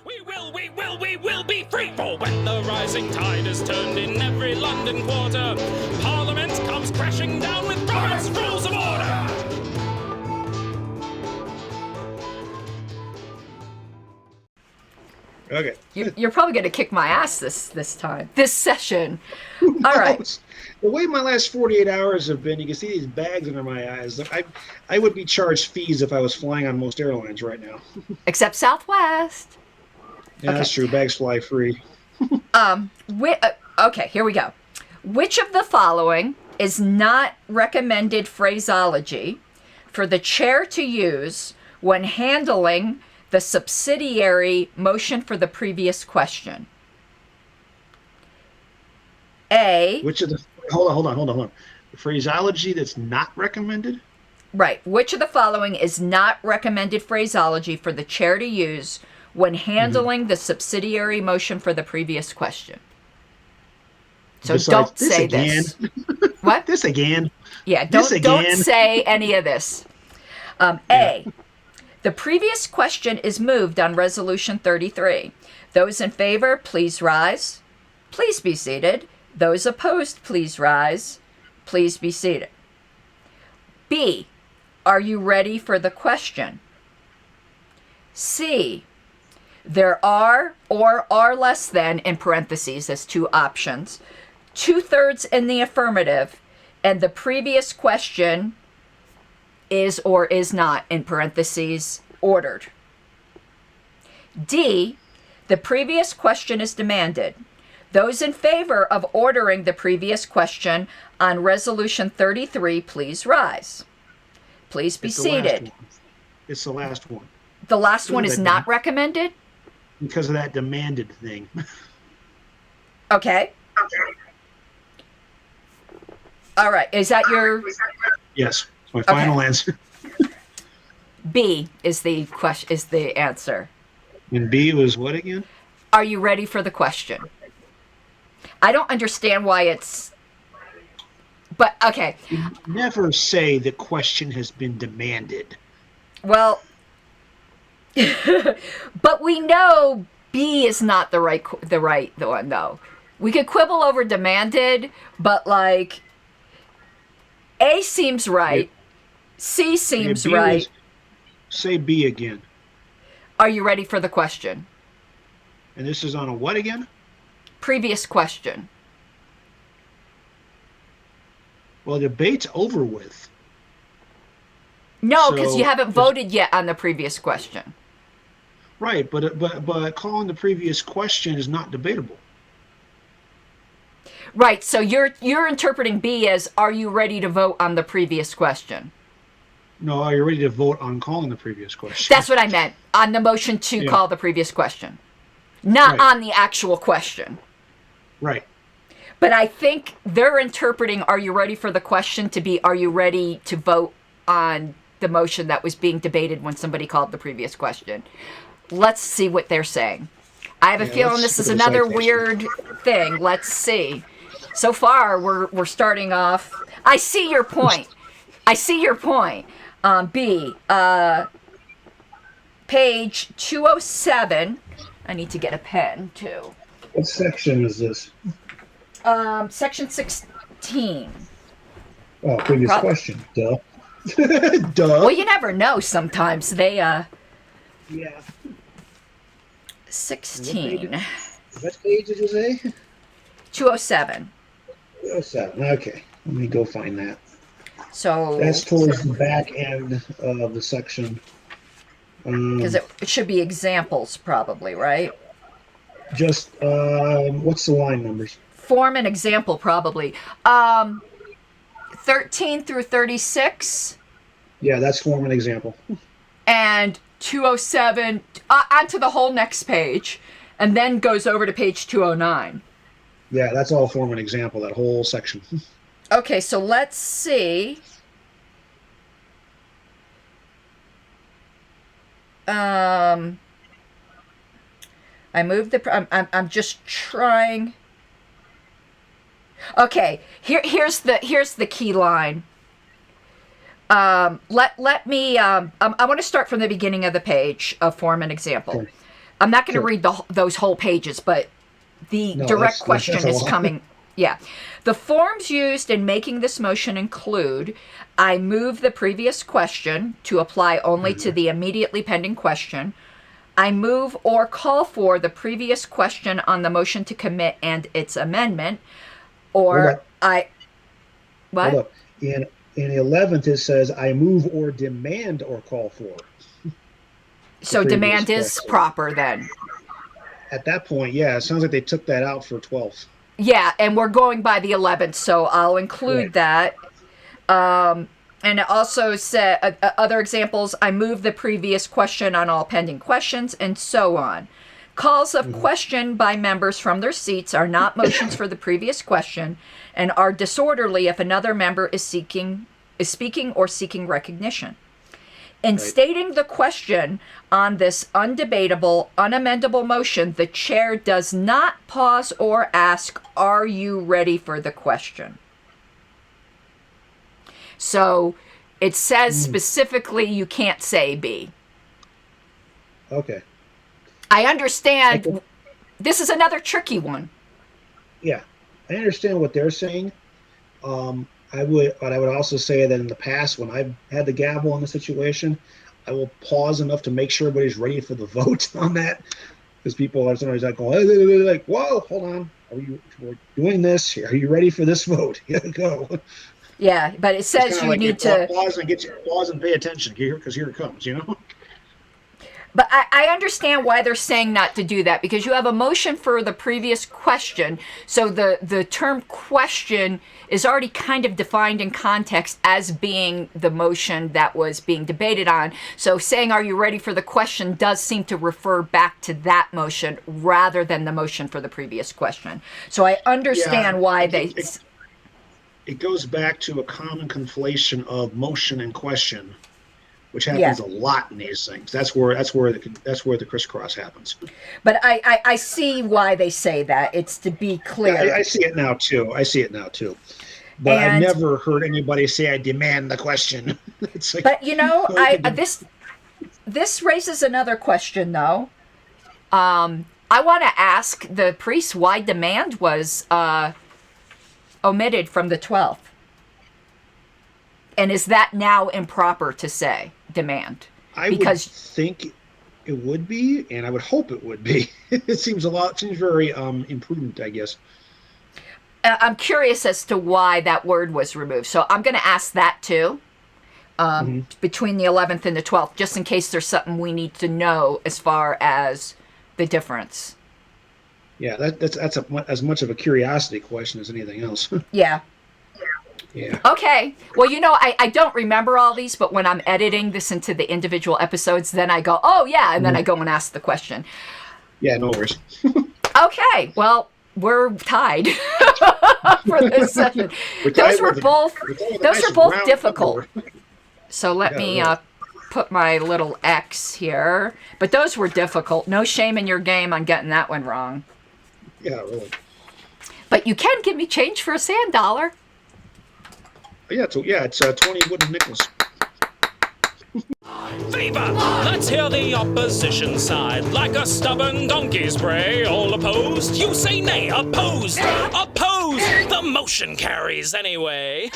We will be free! For when the rising tide is turned in every London quarter, Parliament comes crashing down with Robert's Rules of Order! Okay. You're probably going to kick my ass this time. This session. All right. The way my last 48 hours have been, you can see these bags under my eyes. I would be charged fees if I was flying on most airlines right now. Except Southwest. Yeah, okay. That's true. Bags fly free. Okay, here we go. Which of the following is not recommended phraseology for the chair to use when handling the subsidiary motion for the previous question? A. Which of the... Hold on. The phraseology that's not recommended? Right. Which of the following is not recommended phraseology for the chair to use when handling the subsidiary motion for the previous question? So besides, don't say this. What? This again. Yeah, don't say any of this. A. The previous question is moved on Resolution 33. Those in favor, please rise. Please be seated. Those opposed, please rise. Please be seated. B. Are you ready for the question? C. There are or are less than, in parentheses, as two options, 2/3 in the affirmative, and the previous question is or is not, in parentheses, ordered. D. The previous question is demanded. Those in favor of ordering the previous question on Resolution 33, please rise. Please be seated. It's the last one. The last one is not recommended? Because of that demanded thing. Okay. All right. Is that your... Yes. It's my final answer. B is the answer. And B was what again? Are you ready for the question? I don't understand why it's... But, okay. You never say the question has been demanded. Well... But we know B is not the right one, though. We could quibble over demanded, but, like... A seems right. C seems right. Say B again. Are you ready for the question? And this is on a what again? Previous question. Well, the debate's over with. No, because you haven't voted yet on the previous question. Right, but calling the previous question is not debatable. Right, so you're interpreting B as, are you ready to vote on the previous question? No, are you ready to vote on calling the previous question? That's what I meant, on the motion to call the previous question. Not on the actual question. Right. But I think they're interpreting, are you ready for the question, to be, are you ready to vote on the motion that was being debated when somebody called the previous question? Let's see what they're saying. I have a feeling this is another weird thing. Let's see. So far, we're starting off. I see your point. B, page 207. I need to get a pen, too. What section is this? Section 16. Oh, previous question. Duh. Duh. Well, you never know sometimes. They, Yeah. 16. What page did you say? 207. 207. Okay. Let me go find that. So that's towards the back end of the section. Because it should be examples, probably, right? Just, what's the line numbers? Form an example, probably. 13 through 36. Yeah, that's form an example. And 207 onto the whole next page, and then goes over to page 209. Yeah, that's all form an example, that whole section. Okay, so let's see. I moved the... I'm just trying... Okay, here's the key line. Let me I want to start from the beginning of the page of form an example. I'm not going to Sure. read those whole pages, but the No, direct that's question a is lot. coming. Yeah. The forms used in making this motion include: I move the previous question to apply only to the immediately pending question. I move or call for the previous question on the motion to commit and its amendment. Or Hold up. I. What? Hold up. In the 11th, it says, I move or demand or call for. So previous demand is question. proper then. At that point, yeah, it sounds like they took that out for 12th. Yeah, and we're going by the 11th, so I'll include that. And it also said other examples: I move the previous question on all pending questions, and so on. Calls of question by members from their seats are not motions for the previous question, and are disorderly if another member is speaking or seeking recognition. In stating the question on this undebatable, unamendable motion, the chair does not pause or ask, "Are you ready for the question?" So it says specifically you can't say B. Okay. I understand. This is another tricky one. Yeah, I understand what they're saying. I would also say that in the past, when I've had the gavel in the situation, I will pause enough to make sure everybody's ready for the vote on that, because people are sometimes like going, like, "Whoa, hold on, we're doing this? Are you ready for this vote? Here we go." Yeah, but it says you need to pause and pay attention here, because here it comes. But I understand why they're saying not to do that, because you have a motion for the previous question. So the term question is already kind of defined in context as being the motion that was being debated on. So saying, "Are you ready for the question?" does seem to refer back to that motion rather than the motion for the previous question. So I understand why it goes back to a common conflation of motion and question, which happens a lot in these things. That's where the crisscross happens. But I see why they say that. It's to be clear. Yeah, I see it now too. But I've never heard anybody say, "I demand the question." It's like, but this raises another question though. I want to ask the priests why demand was omitted from the 12th. And is that now improper to say demand? I would think it would be, and I would hope it would be. It seems very imprudent, I guess. I'm curious as to why that word was removed. So I'm going to ask that too, between the 11th and the 12th, just in case there's something we need to know as far as the difference. Yeah, that's as much of a curiosity question as anything else. Yeah. Yeah. Okay. Well, I don't remember all these, but when I'm editing this into the individual episodes, then I go, "Oh, yeah," and then I go and ask the question. Yeah, no worries. Okay. Well, we're tied for this session. Those were both difficult. So let me put my little X here. But those were difficult. No shame in your game on getting that one wrong. Yeah, really. But you can give me change for a sand dollar. It's 20 wooden nickels. Viva! Let's hear the opposition side. Like a stubborn donkey's bray. All opposed? You say nay. Opposed! Opposed! The motion carries anyway.